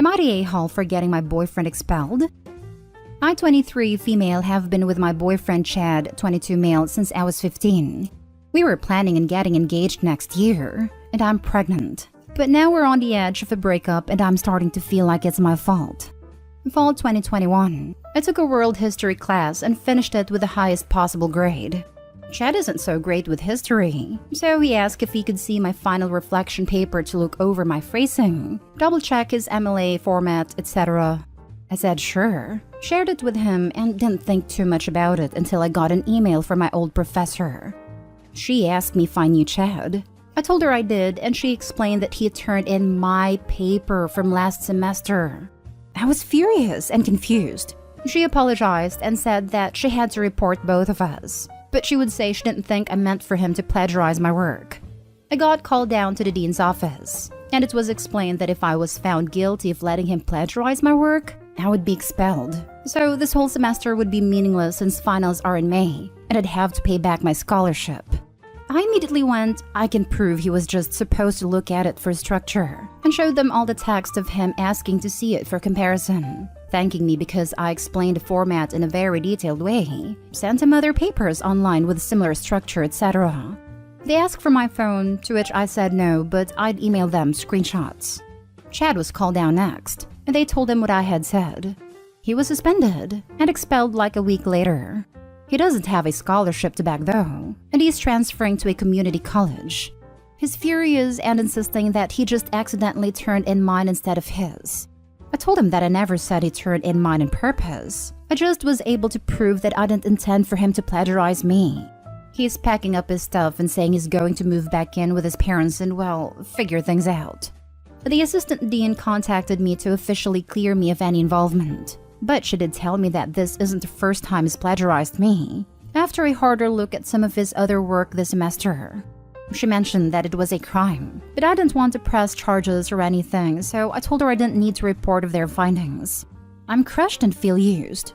Am I the a-hole for getting my boyfriend expelled? I, 23 female, have been with my boyfriend Chad, 22 male, since I was 15. We were planning on getting engaged next year, and I'm pregnant. But now we're on the edge of a breakup and I'm starting to feel like it's my fault. Fall 2021. I took a world history class and finished it with the highest possible grade. Chad isn't so great with history, so he asked if he could see my final reflection paper to look over my phrasing, double-check his MLA format, etc. I said sure, shared it with him, and didn't think too much about it until I got an email from my old professor. She asked me if I knew Chad. I told her I did, and she explained that he had turned in my paper from last semester. I was furious and confused. She apologized and said that she had to report both of us, but she would say she didn't think I meant for him to plagiarize my work. I got called down to the dean's office, and it was explained that if I was found guilty of letting him plagiarize my work, I would be expelled. So this whole semester would be meaningless since finals are in May, and I'd have to pay back my scholarship. I immediately went, I can prove he was just supposed to look at it for structure, and showed them all the text of him asking to see it for comparison, thanking me because I explained the format in a very detailed way, sent him other papers online with similar structure, etc. They asked for my phone, to which I said no, but I'd email them screenshots. Chad was called down next, and they told him what I had said. He was suspended and expelled like a week later. He doesn't have a scholarship to back though, and he's transferring to a community college. He's furious and insisting that he just accidentally turned in mine instead of his. I told him that I never said he turned in mine on purpose. I just was able to prove that I didn't intend for him to plagiarize me. He's packing up his stuff and saying he's going to move back in with his parents and, well, figure things out. The assistant dean contacted me to officially clear me of any involvement. But she did tell me that this isn't the first time he's plagiarized me, after a harder look at some of his other work this semester. She mentioned that it was a crime, but I didn't want to press charges or anything, so I told her I didn't need to report of their findings. I'm crushed and feel used.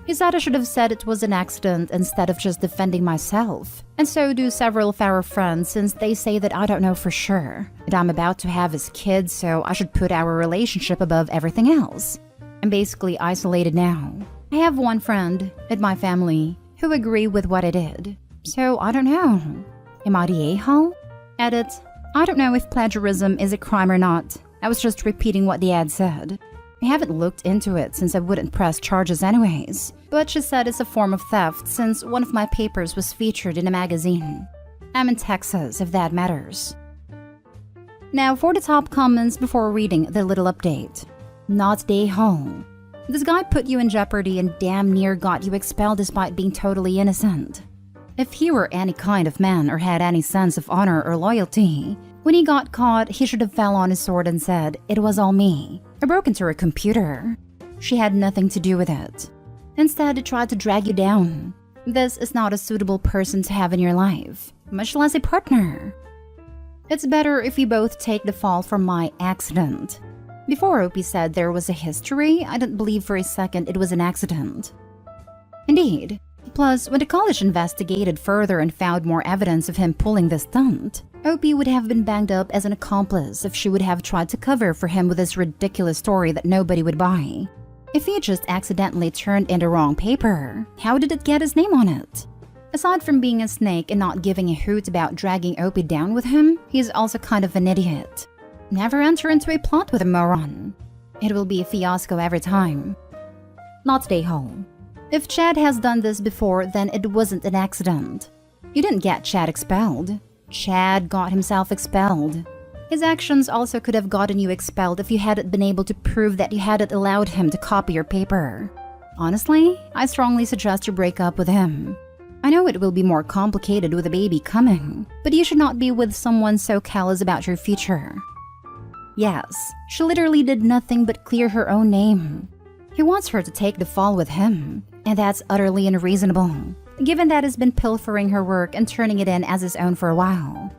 He said I should have said it was an accident instead of just defending myself, and so do several of our friends since they say that I don't know for sure, that I'm about to have his kids, so I should put our relationship above everything else. I'm basically isolated now. I have one friend and my family who agree with what I did. So I don't know. Am I the a-hole? Edit. I don't know if plagiarism is a crime or not. I was just repeating what the ad said. I haven't looked into it since I wouldn't press charges anyways. But she said it's a form of theft since one of my papers was featured in a magazine. I'm in Texas if that matters. Now for the top comments before reading the little update. Not the a-hole. This guy put you in jeopardy and damn near got you expelled despite being totally innocent. If he were any kind of man or had any sense of honor or loyalty, when he got caught, he should have fell on his sword and said, "It was all me. I broke into her computer. She had nothing to do with it." Instead, he tried to drag you down. This is not a suitable person to have in your life, much less a partner. It's better if you both take the fall for my accident. Before Opie said there was a history, I didn't believe for a second it was an accident. Indeed. Plus, when the college investigated further and found more evidence of him pulling this stunt, Opie would have been banged up as an accomplice if she would have tried to cover for him with this ridiculous story that nobody would buy. If he just accidentally turned in the wrong paper, how did it get his name on it? Aside from being a snake and not giving a hoot about dragging Opie down with him, he's also kind of an idiot. Never enter into a plot with a moron. It will be a fiasco every time. Not stay home. If Chad has done this before, then it wasn't an accident. You didn't get Chad expelled. Chad got himself expelled. His actions also could have gotten you expelled if you hadn't been able to prove that you hadn't allowed him to copy your paper. Honestly, I strongly suggest you break up with him. I know it will be more complicated with a baby coming, but you should not be with someone so callous about your future. Yes, she literally did nothing but clear her own name. He wants her to take the fall with him, and that's utterly unreasonable, given that he's been pilfering her work and turning it in as his own for a while.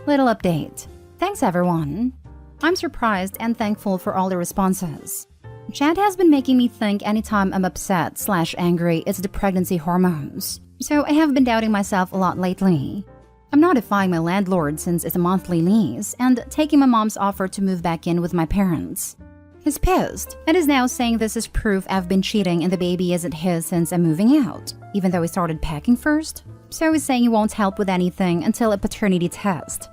Little update. Thanks everyone. I'm surprised and thankful for all the responses. Chad has been making me think anytime I'm upset/angry it's the pregnancy hormones, so I have been doubting myself a lot lately. I'm notifying my landlord since it's a monthly lease and taking my mom's offer to move back in with my parents. He's pissed and is now saying this is proof I've been cheating and the baby isn't his since I'm moving out, even though he started packing first. So he's saying he won't help with anything until a paternity test.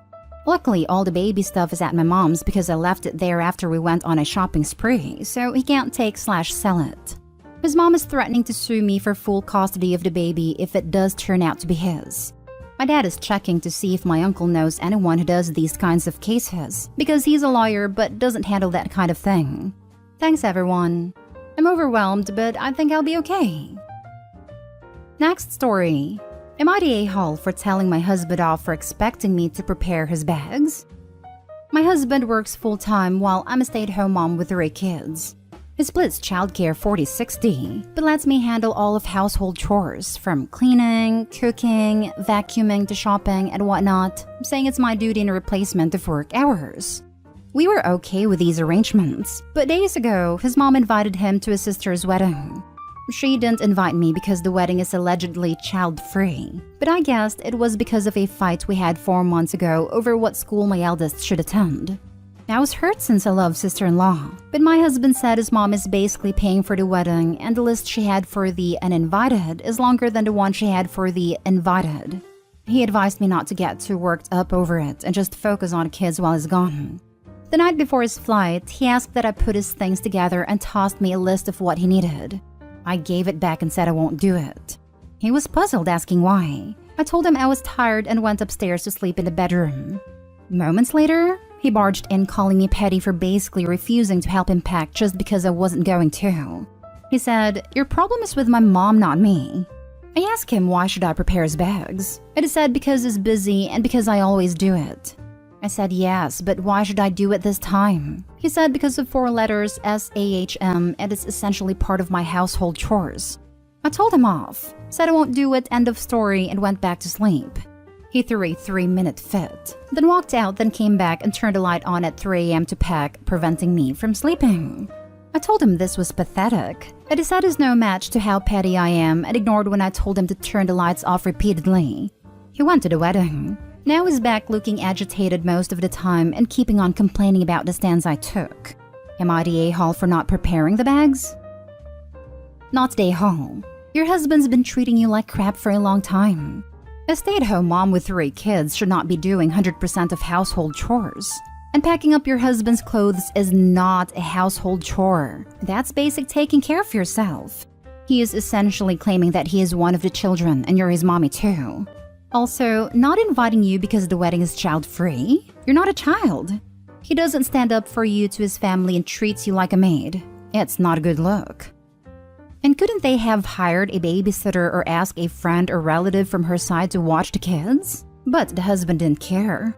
Luckily, all the baby stuff is at my mom's because I left it there after we went on a shopping spree, so he can't take/sell it. His mom is threatening to sue me for full custody of the baby if it does turn out to be his. My dad is checking to see if my uncle knows anyone who does these kinds of cases, because he's a lawyer but doesn't handle that kind of thing. Thanks everyone. I'm overwhelmed, but I think I'll be okay. Next story. Am I the a-hole for telling my husband off for expecting me to prepare his bags? My husband works full-time while I'm a stay-at-home mom with 3 kids. He splits childcare 40-60, but lets me handle all of household chores, from cleaning, cooking, vacuuming to shopping and whatnot, saying it's my duty in replacement of work hours. We were okay with these arrangements, but days ago, his mom invited him to his sister's wedding. She didn't invite me because the wedding is allegedly child-free, but I guessed it was because of a fight we had 4 months ago over what school my eldest should attend. I was hurt since I love sister-in-law, but my husband said his mom is basically paying for the wedding and the list she had for the uninvited is longer than the one she had for the invited. He advised me not to get too worked up over it and just focus on kids while he's gone. The night before his flight, he asked that I put his things together and tossed me a list of what he needed. I gave it back and said I won't do it. He was puzzled, asking why. I told him I was tired and went upstairs to sleep in the bedroom. Moments later, he barged in calling me petty for basically refusing to help him pack just because I wasn't going to. He said, "Your problem is with my mom, not me." I asked him why should I prepare his bags. And he said because he's busy and because I always do it. I said yes, but why should I do it this time? He said because of 4 letters SAHM and it's essentially part of my household chores. I told him off, said I won't do it, end of story, and went back to sleep. He threw a 3-minute fit, then walked out, then came back and turned the light on at 3 a.m. to pack, preventing me from sleeping. I told him this was pathetic. I said he's no match to how petty I am and ignored when I told him to turn the lights off repeatedly. He went to the wedding. Now he's back looking agitated most of the time and keeping on complaining about the stands I took. Am I the a-hole for not preparing the bags? Not the a-hole. Your husband's been treating you like crap for a long time. A stay-at-home mom with 3 kids should not be doing 100% of household chores. And packing up your husband's clothes is not a household chore. That's basic taking care of yourself. He is essentially claiming that he is one of the children and you're his mommy too. Also, not inviting you because the wedding is child-free? You're not a child. He doesn't stand up for you to his family and treats you like a maid. It's not a good look. And couldn't they have hired a babysitter or asked a friend or relative from her side to watch the kids? But the husband didn't care.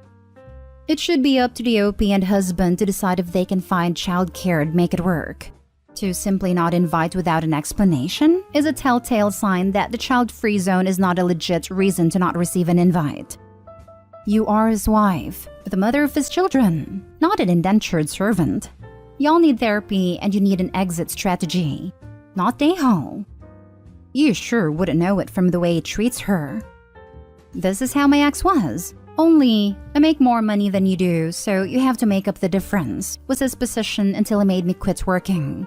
It should be up to the OP and husband to decide if they can find childcare and make it work. To simply not invite without an explanation is a telltale sign that the child-free zone is not a legit reason to not receive an invite. You are his wife, the mother of his children, not an indentured servant. Y'all need therapy and you need an exit strategy, not a-hole. You sure wouldn't know it from the way he treats her. This is how my ex was. Only, I make more money than you do, so you have to make up the difference, was his position until he made me quit working.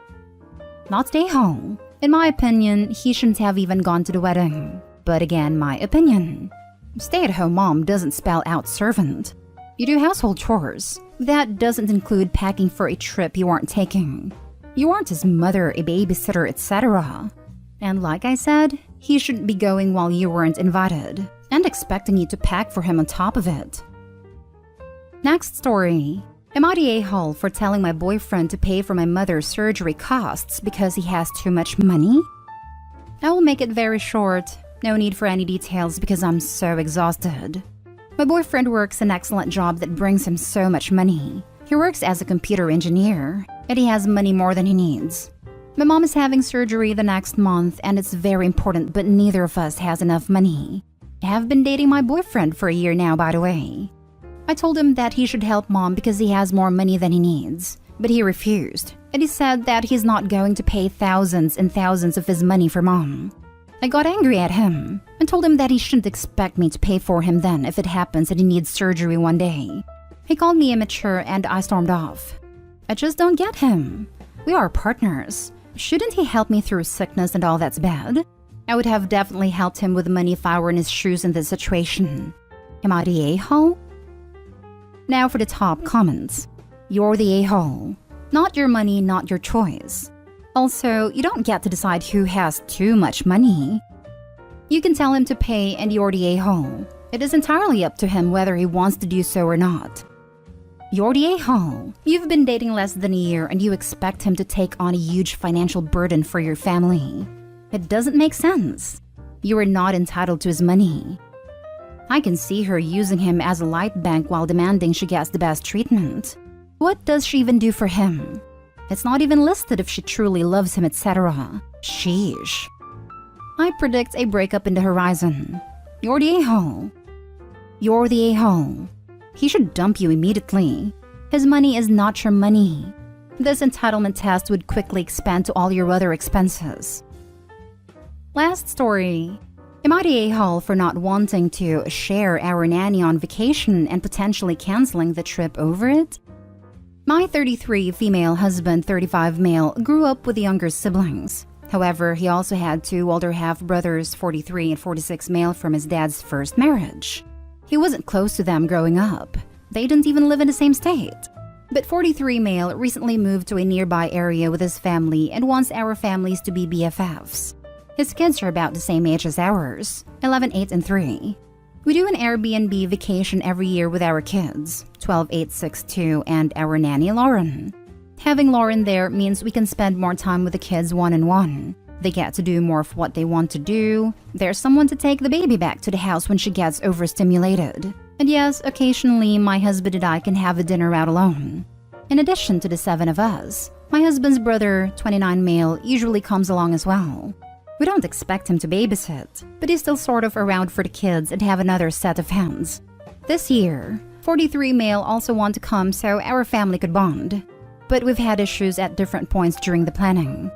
Not stay home. In my opinion, he shouldn't have even gone to the wedding. But again, my opinion. Stay-at-home mom doesn't spell out servant. You do household chores. That doesn't include packing for a trip you aren't taking. You aren't his mother, a babysitter, etc. And like I said, he shouldn't be going while you weren't invited, and expecting you to pack for him on top of it. Next story. Am I the a-hole for telling my boyfriend to pay for my mother's surgery costs because he has too much money? I will make it very short. No need for any details because I'm so exhausted. My boyfriend works an excellent job that brings him so much money. He works as a computer engineer, and he has money more than he needs. My mom is having surgery the next month, and it's very important, but neither of us has enough money. I have been dating my boyfriend for a year now, by the way. I told him that he should help mom because he has more money than he needs, but he refused, and he said that he's not going to pay thousands and thousands of his money for mom. I got angry at him and told him that he shouldn't expect me to pay for him then if it happens that he needs surgery one day. He called me immature and I stormed off. I just don't get him. We are partners. Shouldn't he help me through sickness and all that's bad? I would have definitely helped him with money if I were in his shoes in this situation. Am I the a-hole? Now for the top comments. You're the a-hole. Not your money, not your choice. Also, you don't get to decide who has too much money. You can tell him to pay and you're the a-hole. It is entirely up to him whether he wants to do so or not. You're the a-hole. You've been dating less than a year and you expect him to take on a huge financial burden for your family. It doesn't make sense. You are not entitled to his money. I can see her using him as a light bank while demanding she gets the best treatment. What does she even do for him? It's not even listed if she truly loves him, etc. Sheesh. I predict a breakup in the horizon. You're the a-hole. You're the a-hole. He should dump you immediately. His money is not your money. This entitlement test would quickly expand to all your other expenses. Last story. Am I the a-hole for not wanting to share our nanny on vacation and potentially canceling the trip over it? My 33 female husband, 35 male, grew up with younger siblings. However, he also had two older half-brothers, 43 and 46 male, from his dad's first marriage. He wasn't close to them growing up. They didn't even live in the same state. But 43 male recently moved to a nearby area with his family and wants our families to be BFFs. His kids are about the same age as ours, 11, 8, and 3. We do an Airbnb vacation every year with our kids, 12, 8, 6, 2, and our nanny Lauren. Having Lauren there means we can spend more time with the kids one-on-one. They get to do more of what they want to do. There's someone to take the baby back to the house when she gets overstimulated. And yes, occasionally my husband and I can have a dinner out alone. In addition to the 7 of us, my husband's brother, 29 male, usually comes along as well. We don't expect him to babysit, but he's still sort of around for the kids and have another set of hands. This year, 43 male also want to come so our family could bond. But we've had issues at different points during the planning.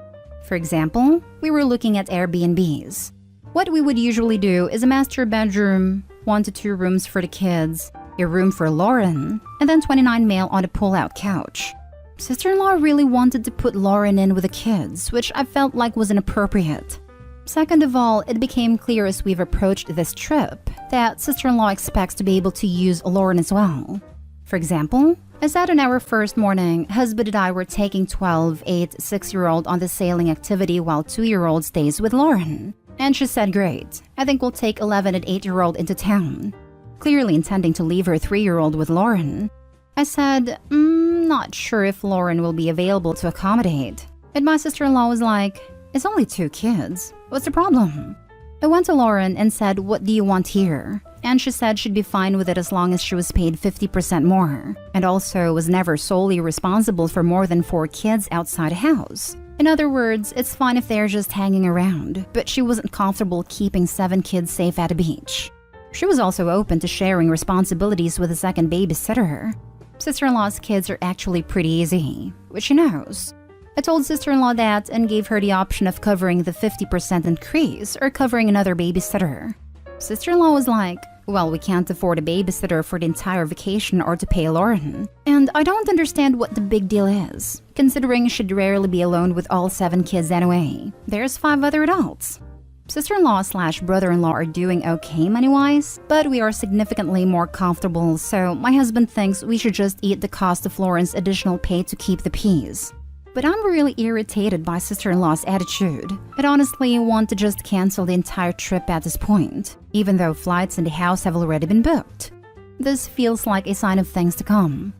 For example, we were looking at Airbnbs. What we would usually do is a master bedroom, 1 to 2 rooms for the kids, a room for Lauren, and then 29 male on a pull-out couch. Sister-in-law really wanted to put Lauren in with the kids, which I felt like was inappropriate. Second of all, it became clear as we've approached this trip that sister-in-law expects to be able to use Lauren as well. For example, I said on our first morning, husband and I were taking 12, 8, 6-year-old on the sailing activity while 2-year-old stays with Lauren. And she said, great, I think we'll take 11 and 8-year-old into town. Clearly intending to leave her 3-year-old with Lauren. I said, not sure if Lauren will be available to accommodate. And my sister-in-law was like, it's only 2 kids. What's the problem? I went to Lauren and said, what do you want here? And she said she'd be fine with it as long as she was paid 50% more, and also was never solely responsible for more than 4 kids outside a house. In other words, it's fine if they're just hanging around, but she wasn't comfortable keeping 7 kids safe at a beach. She was also open to sharing responsibilities with a second babysitter. Sister-in-law's kids are actually pretty easy, which she knows. I told sister-in-law that and gave her the option of covering the 50% increase or covering another babysitter. Sister-in-law was like, well, we can't afford a babysitter for the entire vacation or to pay Lauren. And I don't understand what the big deal is, considering she'd rarely be alone with all 7 kids anyway. There's 5 other adults. Sister-in-law/brother-in-law are doing okay money-wise, but we are significantly more comfortable, so my husband thinks we should just eat the cost of Lauren's additional pay to keep the peace. But I'm really irritated by sister-in-law's attitude. I'd honestly want to just cancel the entire trip at this point, even though flights in the house have already been booked. This feels like a sign of things to come.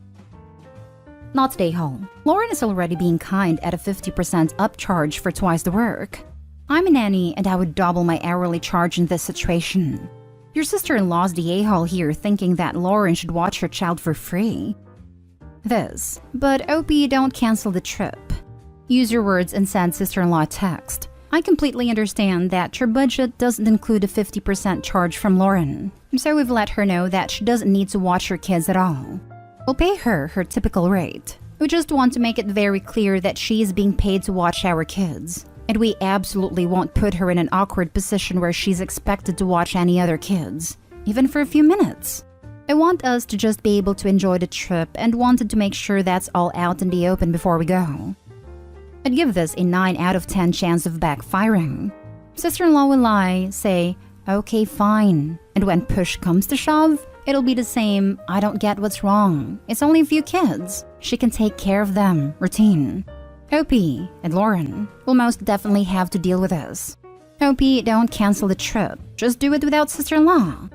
Not today, home. Lauren is already being kind at a 50% upcharge for twice the work. I'm a nanny and I would double my hourly charge in this situation. Your sister-in-law's the a-hole here thinking that Lauren should watch her child for free. But OP, don't cancel the trip. Use your words and send sister-in-law a text. I completely understand that your budget doesn't include a 50% charge from Lauren, so we've let her know that she doesn't need to watch her kids at all. We'll pay her typical rate. We just want to make it very clear that she is being paid to watch our kids. and we absolutely won't put her in an awkward position where she's expected to watch any other kids, even for a few minutes. I want us to just be able to enjoy the trip and wanted to make sure that's all out in the open before we go. I'd give this a 9 out of 10 chance of backfiring. Sister-in-law will lie, say, okay, fine, and when push comes to shove, it'll be the same, I don't get what's wrong. It's only a few kids. She can take care of them, routine. Opie and Lauren will most definitely have to deal with this. Opie, don't cancel the trip. Just do it without sister-in-law.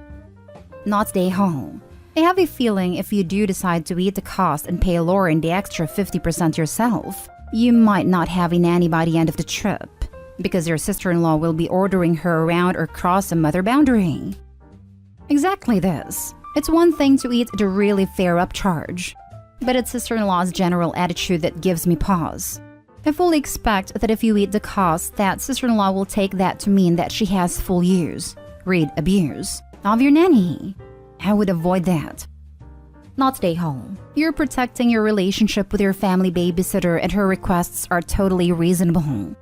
Not stay home. I have a feeling if you do decide to eat the cost and pay Lauren the extra 50% yourself, you might not have a nanny by the end of the trip, because your sister-in-law will be ordering her around or cross a mother boundary. Exactly this. It's one thing to eat the really fair upcharge, but it's sister-in-law's general attitude that gives me pause. I fully expect that if you eat the cost, that sister-in-law will take that to mean that she has full use, read abuse, of your nanny. I would avoid that. Not stay home. You're protecting your relationship with your family babysitter and her requests are totally reasonable.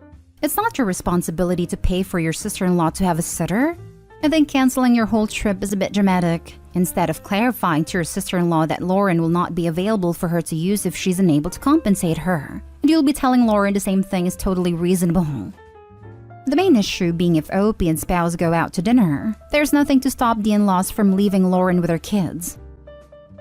It's not your responsibility to pay for your sister-in-law to have a sitter. I think canceling your whole trip is a bit dramatic. Instead of clarifying to your sister-in-law that Lauren will not be available for her to use if she's unable to compensate her, and you'll be telling Lauren the same thing is totally reasonable. The main issue being if Opie and spouse go out to dinner, there's nothing to stop the in-laws from leaving Lauren with her kids.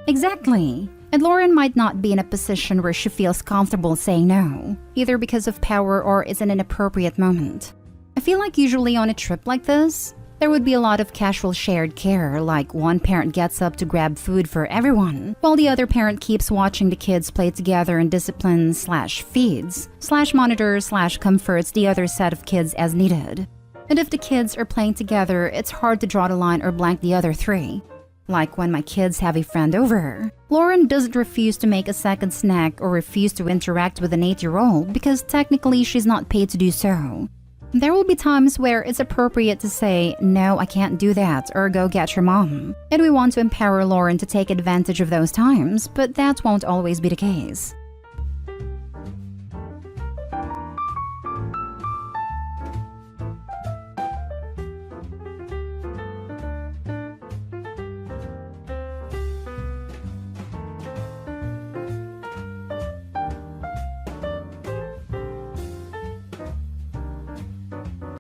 Exactly. And Lauren might not be in a position where she feels comfortable saying no, either because of power or it's an inappropriate moment. I feel like usually on a trip like this, there would be a lot of casual shared care, like one parent gets up to grab food for everyone, while the other parent keeps watching the kids play together and disciplines/feeds/monitors/comforts the other set of kids as needed. And if the kids are playing together, it's hard to draw the line or blank the other three. Like when my kids have a friend over, Lauren doesn't refuse to make a second snack or refuse to interact with an 8-year-old because technically she's not paid to do so. There will be times where it's appropriate to say, no, I can't do that, or go get your mom. And we want to empower Lauren to take advantage of those times, but that won't always be the case.